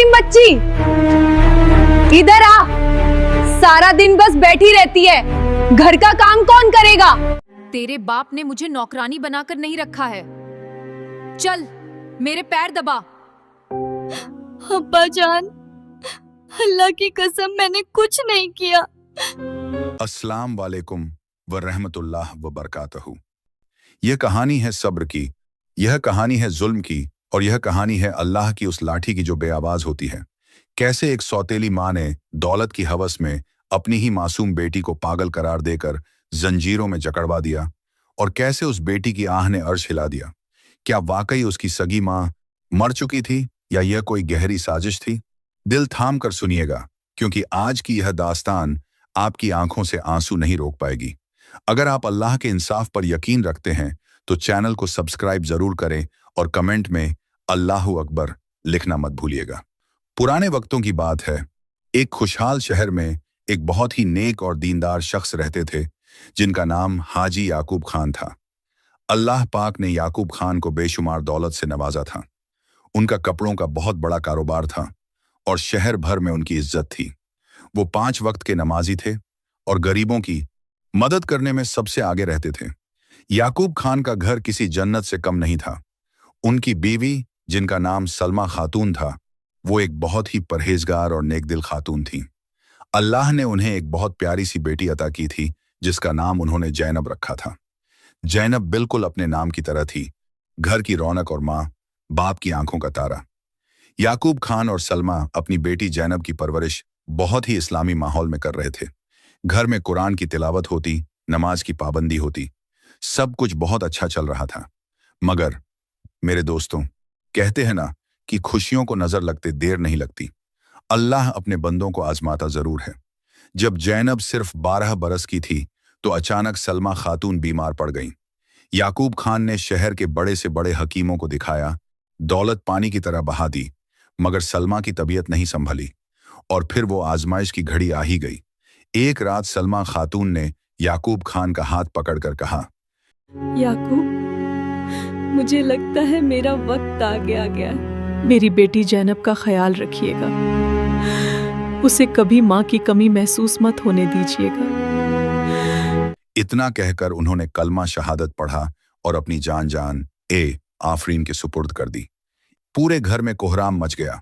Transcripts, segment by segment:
यतीम बच्ची, इधर आ। सारा दिन बस बैठी रहती है, घर का काम कौन करेगा? तेरे बाप ने मुझे नौकरानी बनाकर नहीं रखा है। चल मेरे पैर दबा। अब्बा जान, अल्लाह की कसम मैंने कुछ नहीं किया। अस्सलाम वालेकुम व रहमतुल्लाह व बरकातहू। यह कहानी है सब्र की, यह कहानी है जुल्म की, और यह कहानी है अल्लाह की उस लाठी की जो बेआवाज होती है। कैसे एक सौतेली माँ ने दौलत की हवस में अपनी ही मासूम बेटी को पागल करार देकर जंजीरों में जकड़वा दिया, और कैसे उस बेटी की आह ने अर्श हिला दिया। क्या वाकई उसकी सगी माँ मर चुकी थी या यह कोई गहरी साजिश थी? दिल थाम कर सुनिएगा, क्योंकि आज की यह दास्तान आपकी आंखों से आंसू नहीं रोक पाएगी। अगर आप अल्लाह के इंसाफ पर यकीन रखते हैं तो चैनल को सब्सक्राइब जरूर करें और कमेंट में अल्लाहू अकबर लिखना मत भूलिएगा। पुराने वक्तों की बात है, एक खुशहाल शहर में एक बहुत ही नेक और दीनदार शख्स रहते थे, जिनका नाम हाजी याकूब खान था। अल्लाह पाक ने याकूब खान को बेशुमार दौलत से नवाजा था। उनका कपड़ों का बहुत बड़ा कारोबार था और शहर भर में उनकी इज्जत थी। वो 5 वक्त के नमाजी थे और गरीबों की मदद करने में सबसे आगे रहते थे। याकूब खान का घर किसी जन्नत से कम नहीं था। उनकी बीवी, जिनका नाम सलमा खातून था, वो एक बहुत ही परहेजगार और नेकदिल खातून थी। अल्लाह ने उन्हें एक बहुत प्यारी सी बेटी अता की थी, जिसका नाम उन्होंने जैनब रखा था। जैनब बिल्कुल अपने नाम की तरह थी, घर की रौनक और माँ, बाप की आंखों का तारा। याकूब खान और सलमा अपनी बेटी जैनब की परवरिश बहुत ही इस्लामी माहौल में कर रहे थे। घर में कुरान की तिलावत होती, नमाज की पाबंदी होती, सब कुछ बहुत अच्छा चल रहा था। मगर मेरे दोस्तों, कहते हैं ना कि खुशियों को नजर लगते देर नहीं लगती। अल्लाह अपने बंदों को आजमाता जरूर है। जब जैनब सिर्फ 12 बरस की थी तो अचानक सलमा खातून बीमार पड़ गईं। याकूब खान ने शहर के बड़े से बड़े हकीमों को दिखाया, दौलत पानी की तरह बहा दी, मगर सलमा की तबीयत नहीं संभली और फिर वो आजमाइश की घड़ी आ ही गई। एक रात सलमा खातून ने याकूब खान का हाथ पकड़कर कहा, याकूब, मुझे लगता है मेरा वक्त आ गया है। मेरी बेटी जैनब का ख्याल रखिएगा, उसे कभी माँ की कमी महसूस मत होने दीजिएगा। इतना कहकर उन्होंने कलमा शहादत पढ़ा और अपनी जान आफरीन के सुपुर्द कर दी। पूरे घर में कोहराम मच गया।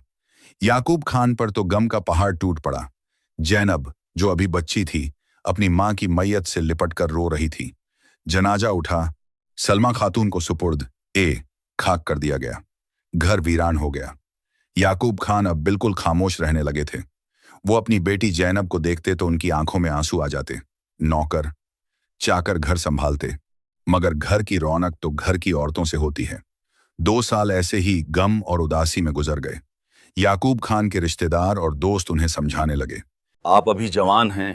याकूब खान पर तो गम का पहाड़ टूट पड़ा। जैनब, जो अभी बच्ची थी, अपनी माँ की मैयत से लिपट कर रो रही थी। जनाजा उठा, सलमा खातून को सुपुर्द खाक कर दिया गया। घर वीरान हो गया। याकूब खान अब बिल्कुल खामोश रहने लगे थे। वो अपनी बेटी जैनब को देखते तो उनकी आंखों में आंसू आ जाते। नौकर चाकर घर संभालते, मगर घर की रौनक तो घर की औरतों से होती है। 2 साल ऐसे ही गम और उदासी में गुजर गए। याकूब खान के रिश्तेदार और दोस्त उन्हें समझाने लगे, आप अभी जवान हैं,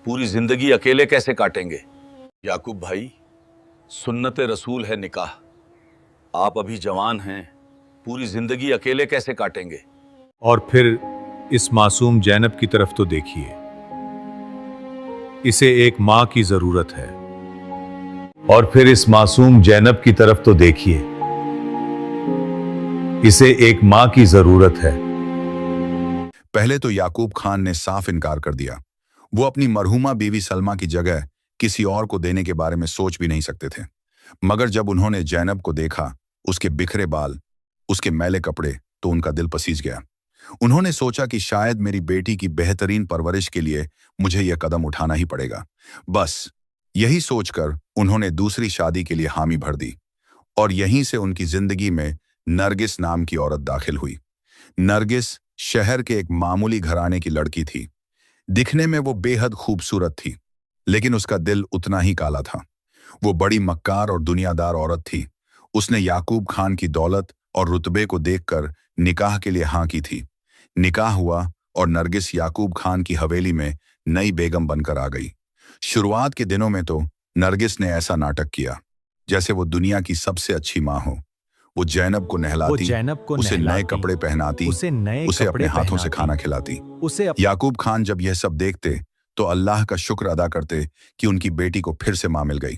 पूरी जिंदगी अकेले कैसे काटेंगे? याकूब भाई, सुन्नत रसूल है निकाह। आप अभी जवान हैं, पूरी जिंदगी अकेले कैसे काटेंगे? और फिर इस मासूम जैनब की तरफ तो देखिए, इसे एक माँ की जरूरत है। और फिर इस मासूम जैनब की तरफ तो देखिए, इसे एक माँ की जरूरत है। पहले तो याकूब खान ने साफ इनकार कर दिया। वो अपनी मरहूमा बीवी सलमा की जगह किसी और को देने के बारे में सोच भी नहीं सकते थे। मगर जब उन्होंने जैनब को देखा, उसके बिखरे बाल, उसके मैले कपड़े, तो उनका दिल पसीज गया। उन्होंने सोचा कि शायद मेरी बेटी की बेहतरीन परवरिश के लिए मुझे यह कदम उठाना ही पड़ेगा। बस यही सोचकर उन्होंने दूसरी शादी के लिए हामी भर दी, और यहीं से उनकी जिंदगी में नरगिस नाम की औरत दाखिल हुई। नरगिस शहर के एक मामूली घराने की लड़की थी। दिखने में वो बेहद खूबसूरत थी, लेकिन उसका दिल उतना ही काला था। वो बड़ी मक्कार और दुनियादार औरत थी। उसने याकूब खान की दौलत और रुतबे को देखकर निकाह के लिए हाँ की थी। निकाह हुआ और नरगिस याकूब खान की हवेली में नई बेगम बनकर आ गई। शुरुआत के दिनों में तो नरगिस ने ऐसा नाटक किया जैसे वो दुनिया की सबसे अच्छी माँ हो। वो जैनब को नहलाती, उसे नए कपड़े पहनाती, उसे अपने हाथों से खाना खिलाती। याकूब खान जब यह सब देखते तो अल्लाह का शुक्र अदा करते कि उनकी बेटी को फिर से माँ मिल गई।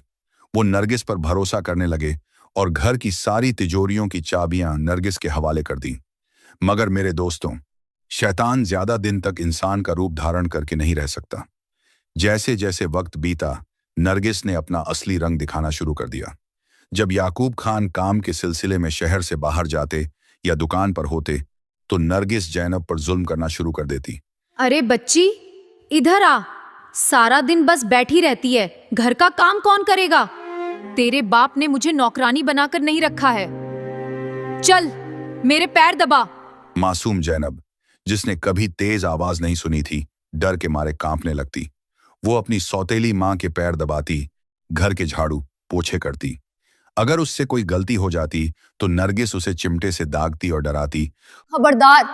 वो नरगिस पर भरोसा करने लगे और घर की सारी तिजोरियों की चाबियां नरगिस के हवाले कर दी। मगर मेरे दोस्तों, शैतान ज्यादा दिन तक इंसान का रूप धारण करके नहीं रह सकता। जैसे जैसे वक्त बीता, नरगिस ने अपना असली रंग दिखाना शुरू कर दिया। जब याकूब खान काम के सिलसिले में शहर से बाहर जाते या दुकान पर होते तो नरगिस जैनब पर जुल्म करना शुरू कर देती। अरे बच्ची, इधर आ। सारा दिन बस बैठी रहती है, घर का काम कौन करेगा? तेरे बाप ने मुझे नौकरानी बनाकर नहीं रखा है। चल, मेरे पैर दबा। मासूम जैनब, जिसने कभी तेज आवाज नहीं सुनी थी, डर के मारे कांपने लगती। वो अपनी सौतेली मां के पैर दबाती, घर के झाड़ू पोछे करती। अगर उससे कोई गलती हो जाती तो नरगिस उसे चिमटे से दागती और डराती। खबरदार,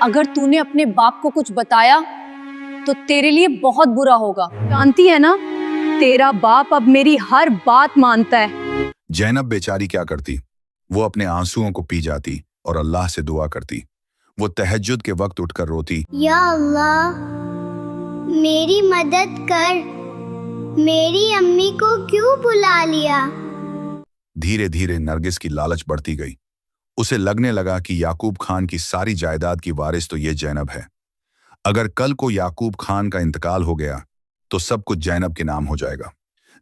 अगर तूने अपने बाप को कुछ बताया तो तेरे लिए बहुत बुरा होगा। जानती है ना, तेरा बाप अब मेरी हर बात मानता है। जैनब बेचारी क्या करती? वो अपने आंसुओं को पी जाती और अल्लाह से दुआ करती। वो तहज्जुद के वक्त उठकर रोती, या अल्लाह, मेरी मदद कर, मेरी अम्मी को क्यों बुला लिया? धीरे धीरे नरगिस की लालच बढ़ती गई। उसे लगने लगा कि याकूब खान की सारी जायदाद की वारिस तो ये जैनब है। अगर कल को याकूब खान का इंतकाल हो गया तो सब कुछ जैनब के नाम हो जाएगा।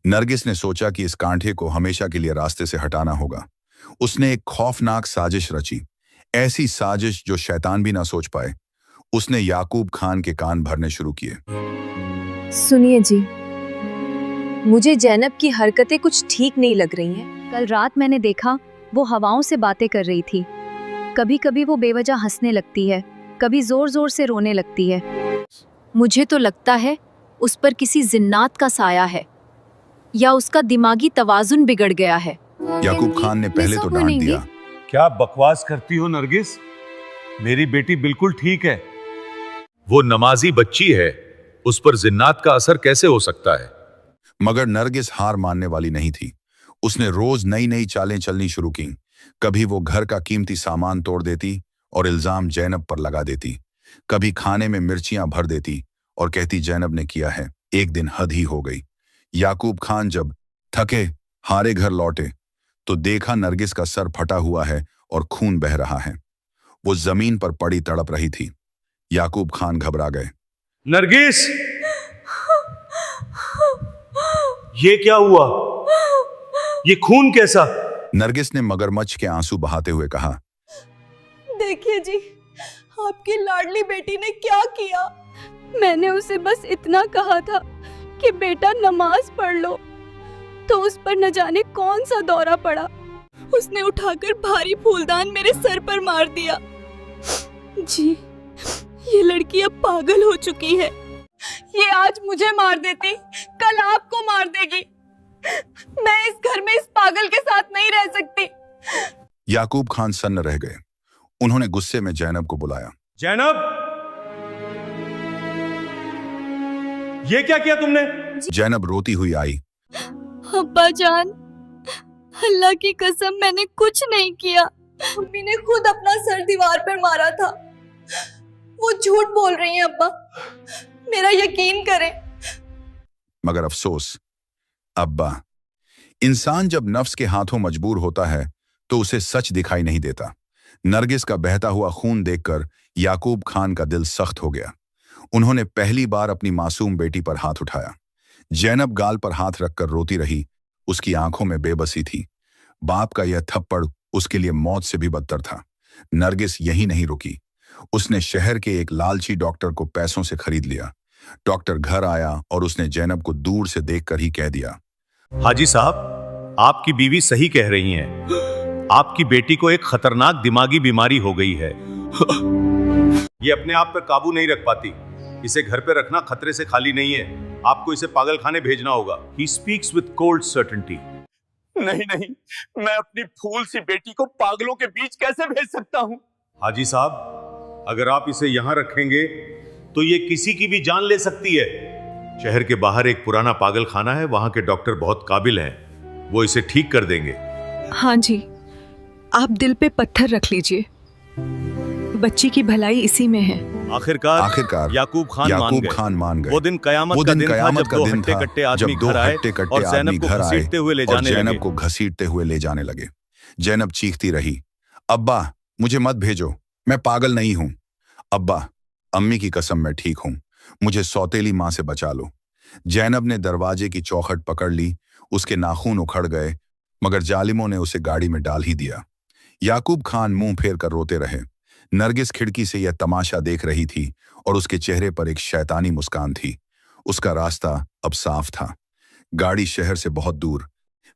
नरगिस ने सोचा कि इस कांटे को हमेशा के लिए रास्ते से हटाना होगा। उसने एक खौफनाक साजिश रची, ऐसी साजिश जो शैतान भी ना सोच पाए। उसने याकूब खान के कान भरने शुरू किए। सुनिए जी, मुझे जैनब की हरकतें कुछ ठीक नहीं लग रही हैं। कल रात मैंने देखा वो हवाओं से बातें कर रही थी। कभी कभी वो बेवजह हंसने लगती है, कभी जोर जोर से रोने लगती है। मुझे तो लगता है उस पर किसी जिन्नात का साया है या उसका दिमागी तवाजुन बिगड़ गया है। याकूब खान ने पहले तो डांट दिया। क्या बकवास करती हो नरगिस? मेरी बेटी बिल्कुल ठीक है। वो नमाजी बच्ची है, उस पर जिन्नात का असर कैसे हो सकता है? मगर नरगिस हार मानने वाली नहीं थी। उसने रोज नई नई चालें चलनी शुरू की। कभी वो घर का कीमती सामान तोड़ देती और इल्जाम जैनब पर लगा देती। कभी खाने में मिर्चियां भर देती और कहती जैनब ने किया है। एक दिन हद ही हो गई। याकूब खान जब थके हारे घर लौटे तो देखा नरगिस का सर फटा हुआ है और खून बह रहा है। वो जमीन पर पड़ी तड़प रही थी। याकूब खान घबरा गए। नरगिस, ये क्या हुआ? ये खून कैसा? नरगिस ने मगरमच्छ के आंसू बहाते हुए कहा, देखिए जी, आपकी लाडली बेटी ने क्या किया। मैंने उसे बस इतना कहा था कि बेटा नमाज पढ़ लो, तो उस पर न जाने कौन सा दौरा पड़ा। उसने उठाकर भारी फूलदान मेरे सर पर मार दिया। जी, ये लड़की अब पागल हो चुकी है। ये आज मुझे मार देती, कल आपको मार देगी। मैं इस घर में इस पागल के साथ नहीं रह सकती। याकूब खान सन्न रह गए। उन्होंने गुस्से में जैनब को बुलाया। जैनब, ये क्या किया तुमने? जैनब रोती हुई आई। अब्बा जान, अल्लाह की कसम मैंने कुछ नहीं किया। मम्मी ने खुद अपना सर दीवार पर मारा था। वो झूठ बोल रही हैं अब्बा, मेरा यकीन करें। मगर अफसोस अब्बा, इंसान जब नफ्स के हाथों मजबूर होता है तो उसे सच दिखाई नहीं देता। नरगिस का बहता हुआ खून देखकर याकूब खान का दिल सख्त हो गया। उन्होंने पहली बार अपनी मासूम बेटी पर हाथ उठाया। जैनब गाल पर हाथ रखकर रोती रही। उसकी आंखों में बेबसी थी। बाप का यह थप्पड़ उसके लिए मौत से भी बदतर था। नरगिस यही नहीं रुकी। उसने शहर के एक लालची डॉक्टर को पैसों से खरीद लिया। डॉक्टर घर आया और उसने जैनब को दूर से देखकर ही कह दिया, हाजी साहब, आपकी बीवी सही कह रही हैं। आपकी बेटी को एक खतरनाक दिमागी बीमारी हो गई है। ये अपने आप पर काबू नहीं रख पाती। इसे घर पे रखना खतरे से खाली नहीं है। आपको इसे पागलखाने भेजना होगा। He speaks with cold certainty. नहीं नहीं, मैं अपनी फूल सी बेटी को पागलों के बीच कैसे भेज सकता हूँ? हाजी साहब, अगर आप इसे यहां रखेंगे तो ये किसी की भी जान ले सकती है। शहर के बाहर एक पुराना पागल खाना है, वहां के डॉक्टर बहुत काबिल हैं। वो इसे ठीक कर देंगे। हाँ जी, आप दिल पे पत्थर रख लीजिए। बच्ची की भलाई इसी में है। आखिरकार याकूब खान मान गए। वो दिन कयामत का दिन था जब दो हट्टे-कट्टे आदमी घर आए और जैनब को घसीटते हुए ले जाने लगे। जैनब चीखती रही, अब्बा मुझे मत भेजो, मैं पागल नहीं हूं। अब्बा, अम्मी की कसम मैं ठीक हूं, मुझे सौतेली मां से बचा लो। जैनब ने दरवाजे की चौखट पकड़ ली। उसके नाखून उखड़ गए, मगर जालिमों ने उसे गाड़ी में डाल ही दिया। याकूब खान मुंह फेर कर रोते रहे। नरगिस खिड़की से यह तमाशा देख रही थी और उसके चेहरे पर एक शैतानी मुस्कान थी। उसका रास्ता अब साफ था। गाड़ी शहर से बहुत दूर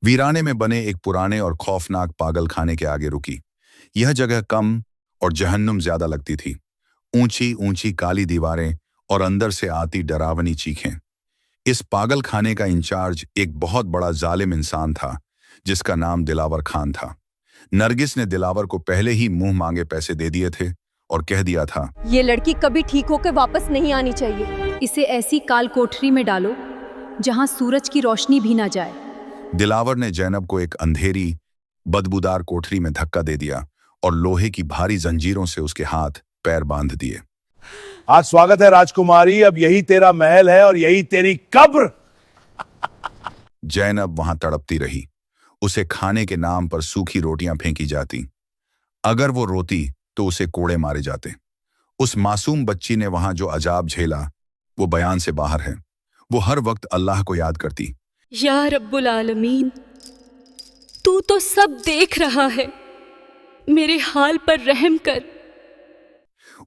वीराने में बने एक पुराने और खौफनाक पागल खाने के आगे रुकी। यह जगह कम और जहन्नुम ज्यादा लगती थी। ऊंची ऊंची काली दीवारें और अंदर से आती डरावनी चीखें। इस पागल खाने का इंचार्ज एक बहुत बड़ा जालिम इंसान था जिसका नाम दिलावर खान था। नरगिस ने दिलावर को पहले ही मुंह मांगे पैसे दे दिए थे और कह दिया था, ये लड़की कभी ठीक होकर वापस नहीं आनी चाहिए। इसे ऐसी काल कोठरी में डालो जहां सूरज की रोशनी भी ना जाए। दिलावर ने जैनब को एक अंधेरी बदबूदार कोठरी में धक्का दे दिया और लोहे की भारी जंजीरों से उसके हाथ पैर बांध दिए। आज स्वागत है राजकुमारी, अब यही तेरा महल है और यही तेरी कब्र। जैनब वहां तड़पती रही। उसे खाने के नाम पर सूखी रोटियां फेंकी जाती। अगर वो रोती तो उसे कोड़े मारे जाते। उस मासूम बच्ची ने वहां जो अजाब झेला वो बयान से बाहर है। वो हर वक्त अल्लाह को याद करती। या रब्बुल आलमीन, तू तो सब देख रहा है, मेरे हाल पर रहम कर।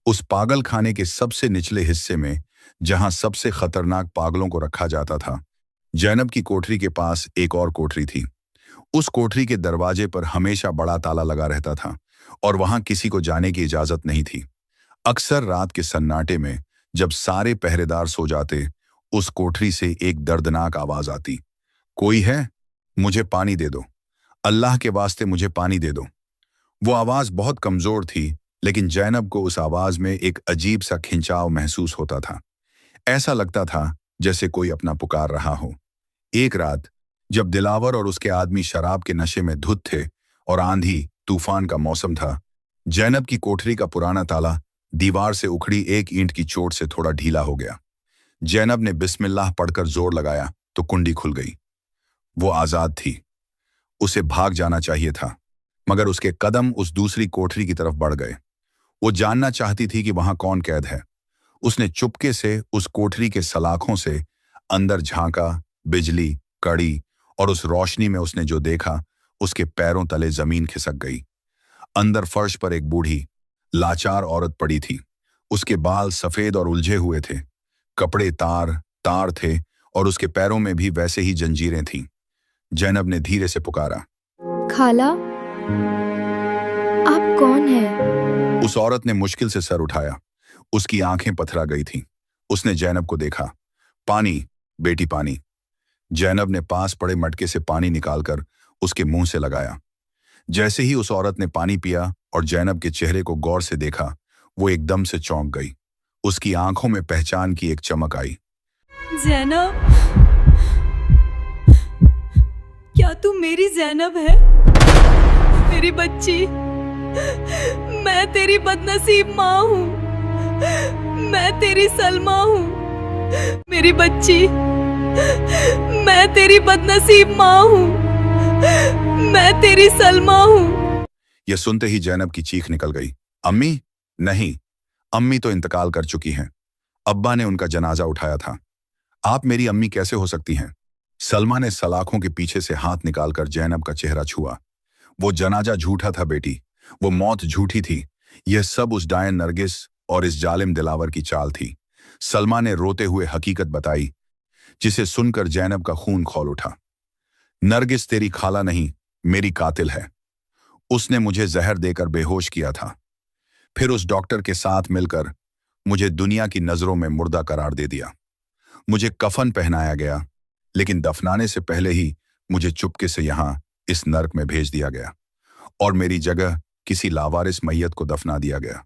उस पागल खाने के सबसे निचले हिस्से में, जहां सबसे खतरनाक पागलों को रखा जाता था, जैनब की कोठरी के पास एक और कोठरी थी। उस कोठरी के दरवाजे पर हमेशा बड़ा ताला लगा रहता था और वहां किसी को जाने की इजाजत नहीं थी। अक्सर रात के सन्नाटे में जब सारे पहरेदार सो जाते, उस कोठरी से एक दर्दनाक आवाज आती, कोई है? मुझे पानी दे दो, अल्लाह के वास्ते मुझे पानी दे दो। वो आवाज बहुत कमजोर थी, लेकिन जैनब को उस आवाज में एक अजीब सा खिंचाव महसूस होता था। ऐसा लगता था जैसे कोई अपना पुकार रहा हो। एक रात जब दिलावर और उसके आदमी शराब के नशे में धुत थे और आंधी तूफान का मौसम था, जैनब की कोठरी का पुराना ताला दीवार से उखड़ी एक ईंट की चोट से थोड़ा ढीला हो गया। जैनब ने बिस्मिल्लाह पढ़कर जोर लगाया तो कुंडी खुल गई। वो आजाद थी। उसे भाग जाना चाहिए था, मगर उसके कदम उस दूसरी कोठरी की तरफ बढ़ गए। वो जानना चाहती थी कि वहां कौन कैद है। उसने चुपके से उस कोठरी के सलाखों से अंदर झांका। बिजली, कड़ी और उस रोशनी में उसने जो देखा, उसके पैरों तले जमीन खिसक गई। अंदर फर्श पर एक बूढ़ी लाचार औरत पड़ी थी। उसके बाल सफेद और उलझे हुए थे, कपड़े तार तार थे और उसके पैरों में भी वैसे ही जंजीरें थीं। जैनब ने धीरे से पुकारा, खाला, आप कौन हैं? उस औरत ने मुश्किल से सर उठाया। उसकी आंखें पथरा गई थीं। उसने जैनब को देखा। पानी बेटी, पानी। जैनब ने पास पड़े मटके से पानी निकालकर उसके मुंह से लगाया। जैसे ही उस औरत ने पानी पिया और जैनब के चेहरे को गौर से देखा, वो एकदम से चौंक गई। उसकी आंखों में पहचान की एक चमक आई। जैनब, क्या तू मेरी जैनब है? मेरी बच्ची, मैं तेरी बदनसीब माँ हूँ। मैं तेरी सलमा हूँ। मेरी बच्ची, मैं तेरी बदनसीब माँ हूँ। मैं तेरी सलमा हूँ। यह सुनते ही जैनब की चीख निकल गई। अम्मी? नहीं, अम्मी तो इंतकाल कर चुकी हैं। अब्बा ने उनका जनाजा उठाया था। आप मेरी अम्मी कैसे हो सकती हैं? सलमा ने सलाखों के पीछे से हाथ निकालकर जैनब का चेहरा छुआ। वो जनाजा झूठा था बेटी, वो मौत झूठी थी। यह सब उस डायन नरगिस और इस जालिम दिलावर की चाल थी। सलमा ने रोते हुए हकीकत बताई, जिसे सुनकर जैनब का खून खौल उठा। नरगिस तेरी खाला नहीं, मेरी कातिल है। उसने मुझे जहर देकर बेहोश किया था। फिर उस डॉक्टर के साथ मिलकर मुझे दुनिया की नजरों में मुर्दा करार दे दिया। मुझे कफन पहनाया गया, लेकिन दफनाने से पहले ही मुझे चुपके से यहां इस नर्क में भेज दिया गया और मेरी जगह किसी लावारिस मैयत को दफना दिया गया।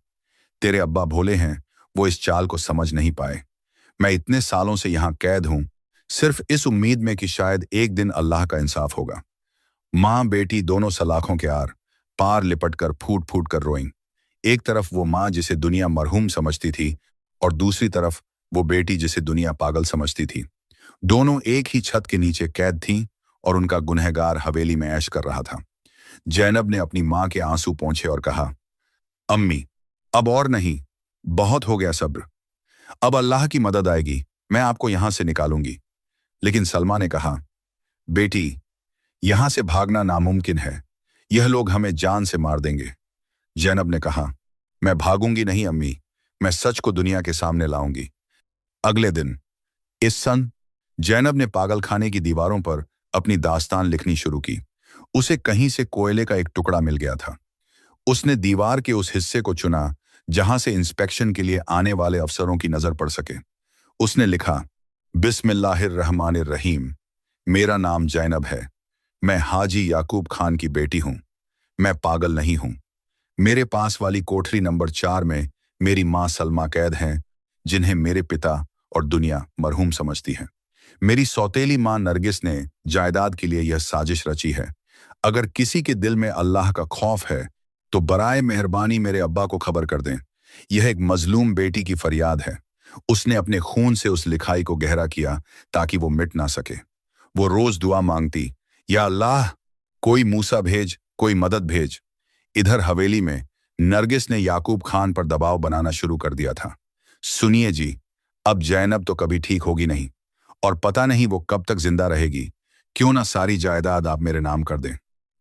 तेरे अब्बा भोले हैं, वो इस चाल को समझ नहीं पाए। मैं इतने सालों से यहां कैद हूं, सिर्फ इस उम्मीद में कि शायद एक दिन अल्लाह का इंसाफ होगा। मां बेटी दोनों सलाखों के आर पार लिपट कर फूट फूट कर रोईं। एक तरफ वो मां जिसे दुनिया मरहूम समझती थी और दूसरी तरफ वो बेटी जिसे दुनिया पागल समझती थी। दोनों एक ही छत के नीचे कैद थीं और उनका गुनहगार हवेली में ऐश कर रहा था। जैनब ने अपनी मां के आंसू पोंछे और कहा, अम्मी, अब और नहीं, बहुत हो गया सब्र, अब अल्लाह की मदद आएगी, मैं आपको यहां से निकालूंगी। लेकिन सलमा ने कहा, बेटी, यहां से भागना नामुमकिन है, यह लोग हमें जान से मार देंगे। जैनब ने कहा, मैं भागूंगी नहीं अम्मी, मैं सच को दुनिया के सामने लाऊंगी। अगले दिन इस सन जैनब ने पागलखाने की दीवारों पर अपनी दास्तान लिखनी शुरू की। उसे कहीं से कोयले का एक टुकड़ा मिल गया था। उसने दीवार के उस हिस्से को चुना जहां से इंस्पेक्शन के लिए आने वाले अफसरों की नजर पड़ सके। उसने लिखा, बिस्मिल्लाहिर्रहमानिर्रहीम, मेरा नाम जैनब है, मैं हाजी याकूब खान की बेटी हूं, मैं पागल नहीं हूं। मेरे पास वाली कोठरी नंबर 4 में मेरी मां सलमा कैद हैं, जिन्हें मेरे पिता और दुनिया मरहूम समझती है। मेरी सौतेली मां नरगिस ने जायदाद के लिए यह साजिश रची है। अगर किसी के दिल में अल्लाह का खौफ है तो बराए मेहरबानी मेरे अब्बा को खबर कर दें। यह एक मजलूम बेटी की फरियाद है। उसने अपने खून से उस लिखाई को गहरा किया ताकि वो मिट ना सके। वो रोज दुआ मांगती, या अल्लाह, कोई मूसा भेज, कोई मदद भेज। इधर हवेली में नरगिस ने याकूब खान पर दबाव बनाना शुरू कर दिया था। सुनिए जी, अब जैनब तो कभी ठीक होगी नहीं, और पता नहीं वो कब तक जिंदा रहेगी। क्यों ना सारी जायदाद आप मेरे नाम कर दें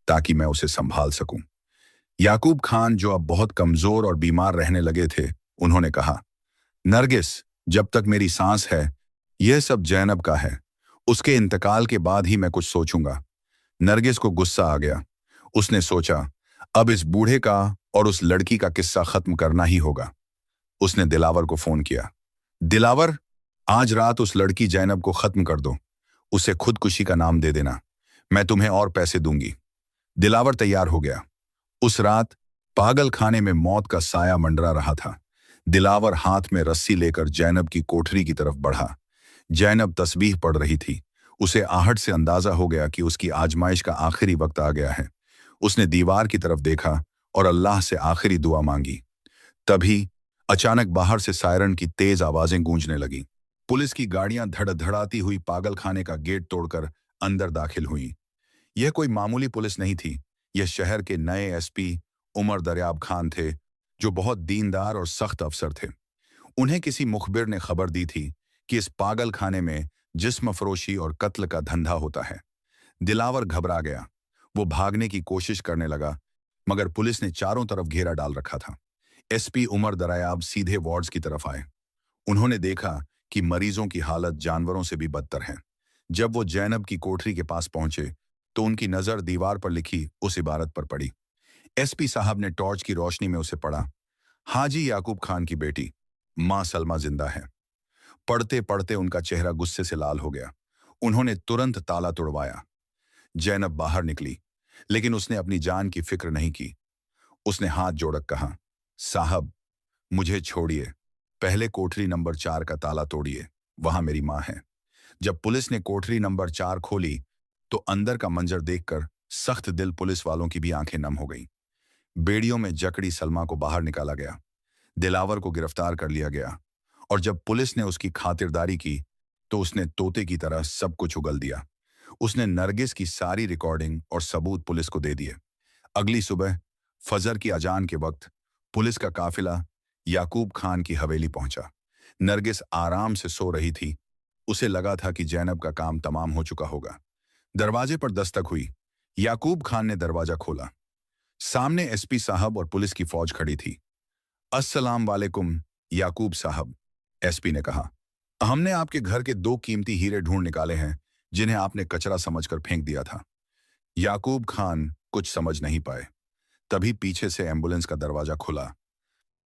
ताकि मैं उसे संभाल सकूं। याकूब खान, जो अब बहुत कमजोर और बीमार रहने लगे थे, उन्होंने कहा, नरगिस, जब तक मेरी सांस है यह सब जैनब का है, उसके इंतकाल के बाद ही मैं कुछ सोचूंगा। नरगिस को गुस्सा आ गया। उसने सोचा, अब इस बूढ़े का और उस लड़की का किस्सा खत्म करना ही होगा। उसने दिलावर को फोन किया, दिलावर, आज रात उस लड़की जैनब को खत्म कर दो, उसे खुदकुशी का नाम दे देना, मैं तुम्हें और पैसे दूंगी। दिलावर तैयार हो गया। उस रात पागल खाने में मौत का साया मंडरा रहा था। दिलावर हाथ में रस्सी लेकर जैनब की कोठरी की तरफ बढ़ा। जैनब तस्बीह पढ़ रही थी। उसे आहट से अंदाजा हो गया कि उसकी आजमाइश का आखिरी वक्त आ गया है। उसने दीवार की तरफ देखा और अल्लाह से आखिरी दुआ मांगी। तभी अचानक बाहर से सायरन की तेज आवाजें गूंजने लगीं। पुलिस की गाड़ियां धड़धड़ाती हुई पागल खाने का गेट तोड़कर अंदर दाखिल हुईं। यह कोई मामूली पुलिस नहीं थी। यह शहर के नए एसपी उमर दरियाब खान थे, जो बहुत दीनदार और सख्त अफसर थे। उन्हें किसी मुखबिर ने खबर दी थी कि इस पागल खाने में जिस्म फरोशी और कत्ल का धंधा होता है। दिलावर घबरा गया। वो भागने की कोशिश करने लगा, मगर पुलिस ने चारों तरफ घेरा डाल रखा था। एसपी उमर दरियाब सीधे वार्ड्स की तरफ आए। उन्होंने देखा कि मरीजों की हालत जानवरों से भी बदतर है। जब वो जैनब की कोठरी के पास पहुंचे तो उनकी नजर दीवार पर लिखी उस इबारत पर पड़ी। एसपी साहब ने टॉर्च की रोशनी में उसे पढ़ा, हाजी याकूब खान की बेटी मां सलमा जिंदा है। पढ़ते पढ़ते उनका चेहरा गुस्से से लाल हो गया। उन्होंने तुरंत ताला तोड़वाया। जैनब बाहर निकली, लेकिन उसने अपनी जान की फिक्र नहीं की। उसने हाथ जोड़कर कहा, साहब, मुझे छोड़िए, पहले कोठरी नंबर 4 का ताला तोड़िए, वहां मेरी मां है। जब पुलिस ने कोठरी नंबर 4 खोली तो अंदर का मंजर देखकर सख्त दिल पुलिस वालों की भी आंखें नम हो गईं। बेड़ियों में जकड़ी सलमा को बाहर निकाला गया। दिलावर को गिरफ्तार कर लिया गया, और जब पुलिस ने उसकी खातिरदारी की तो उसने तोते की तरह सब कुछ उगल दिया। उसने नरगिस की सारी रिकॉर्डिंग और सबूत पुलिस को दे दिए। अगली सुबह फजर की अजान के वक्त पुलिस का काफिला याकूब खान की हवेली पहुंचा। नरगिस आराम से सो रही थी। उसे लगा था कि जैनब का काम तमाम हो चुका होगा। दरवाजे पर दस्तक हुई। याकूब खान ने दरवाजा खोला। सामने एसपी साहब और पुलिस की फौज खड़ी थी। अस्सलाम वालेकुम याकूब साहब, एसपी ने कहा। हमने आपके घर के 2 कीमती हीरे ढूंढ निकाले हैं, जिन्हें आपने कचरा समझकर फेंक दिया था। याकूब खान कुछ समझ नहीं पाए। तभी पीछे से एम्बुलेंस का दरवाजा खुला।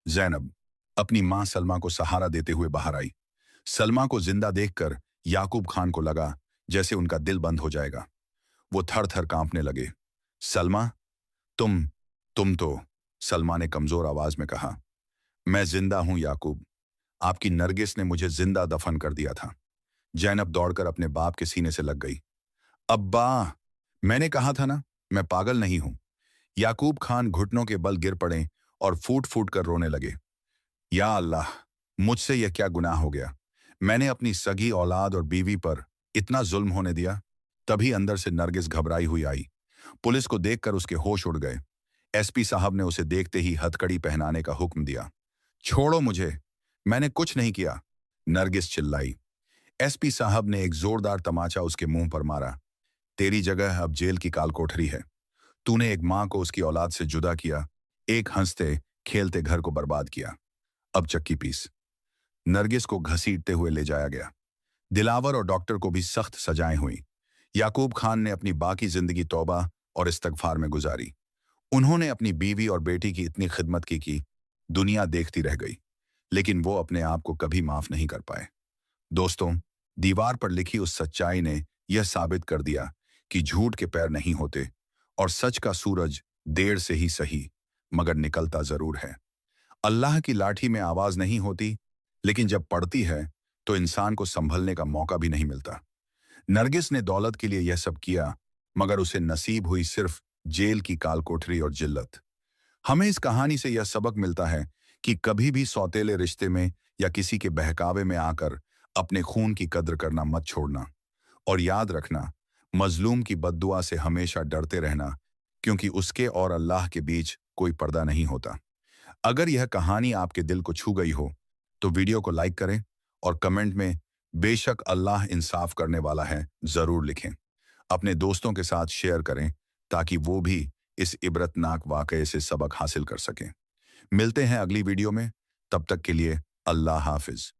जैनब अपनी मां सलमा को सहारा देते हुए बाहर आई। सलमा को जिंदा देखकर याकूब खान को लगा जैसे उनका दिल बंद हो जाएगा। वो थर थर कांपने लगे। सलमा, तुम तो, सलमा ने कमजोर आवाज में कहा। मैं जिंदा हूं याकूब, आपकी नरगिस ने मुझे जिंदा दफन कर दिया था। जैनब दौड़कर अपने बाप के सीने से लग गई। अब्बा, मैंने कहा था ना, मैं पागल नहीं हूं। याकूब खान घुटनों के बल गिर पड़े और फूट फूट कर रोने लगे। या अल्लाह, मुझसे यह क्या गुनाह हो गया? मैंने अपनी सगी औलाद और बीवी पर इतना जुल्म होने दिया। तभी अंदर से नरगिस घबराई हुई आई। पुलिस को देखकर उसके होश उड़ गए। एसपी साहब ने उसे देखते ही हथकड़ी पहनाने का हुक्म दिया। छोड़ो मुझे, मैंने कुछ नहीं किया, नरगिस चिल्लाई। एसपी साहब ने एक जोरदार तमाचा उसके मुंह पर मारा। तेरी जगह अब जेल की काल कोठरी है। तूने एक मां को उसकी औलाद से जुदा किया, एक हंसते खेलते घर को बर्बाद किया। अब चक्की पीस। नरगिस को घसीटते हुए ले जाया गया। दिलावर और डॉक्टर को भी सख्त सजाएं हुई। याकूब खान ने अपनी बाकी जिंदगी तौबा और इस्तगफार में गुजारी। उन्होंने अपनी बीवी और बेटी की इतनी खिदमत की दुनिया देखती रह गई, लेकिन वो अपने आप को कभी माफ नहीं कर पाए। दोस्तों, दीवार पर लिखी उस सच्चाई ने यह साबित कर दिया कि झूठ के पैर नहीं होते और सच का सूरज देर से ही सही मगर निकलता जरूर है। अल्लाह की लाठी में आवाज नहीं होती, लेकिन जब पड़ती है तो इंसान को संभलने का मौका भी नहीं मिलता। नरगिस ने दौलत के लिए यह सब किया, मगर उसे नसीब हुई सिर्फ जेल की काल कोठरी और जिल्लत। हमें इस कहानी से यह सबक मिलता है कि कभी भी सौतेले रिश्ते में या किसी के बहकावे में आकर अपने खून की कद्र करना मत छोड़ना। और याद रखना, मजलूम की बद्दुआ से हमेशा डरते रहना, क्योंकि उसके और अल्लाह के बीच कोई पर्दा नहीं होता। अगर यह कहानी आपके दिल को छू गई हो तो वीडियो को लाइक करें और कमेंट में बेशक अल्लाह इंसाफ करने वाला है जरूर लिखें। अपने दोस्तों के साथ शेयर करें ताकि वो भी इस इबरतनाक वाकये से सबक हासिल कर सकें। मिलते हैं अगली वीडियो में, तब तक के लिए अल्लाह हाफिज।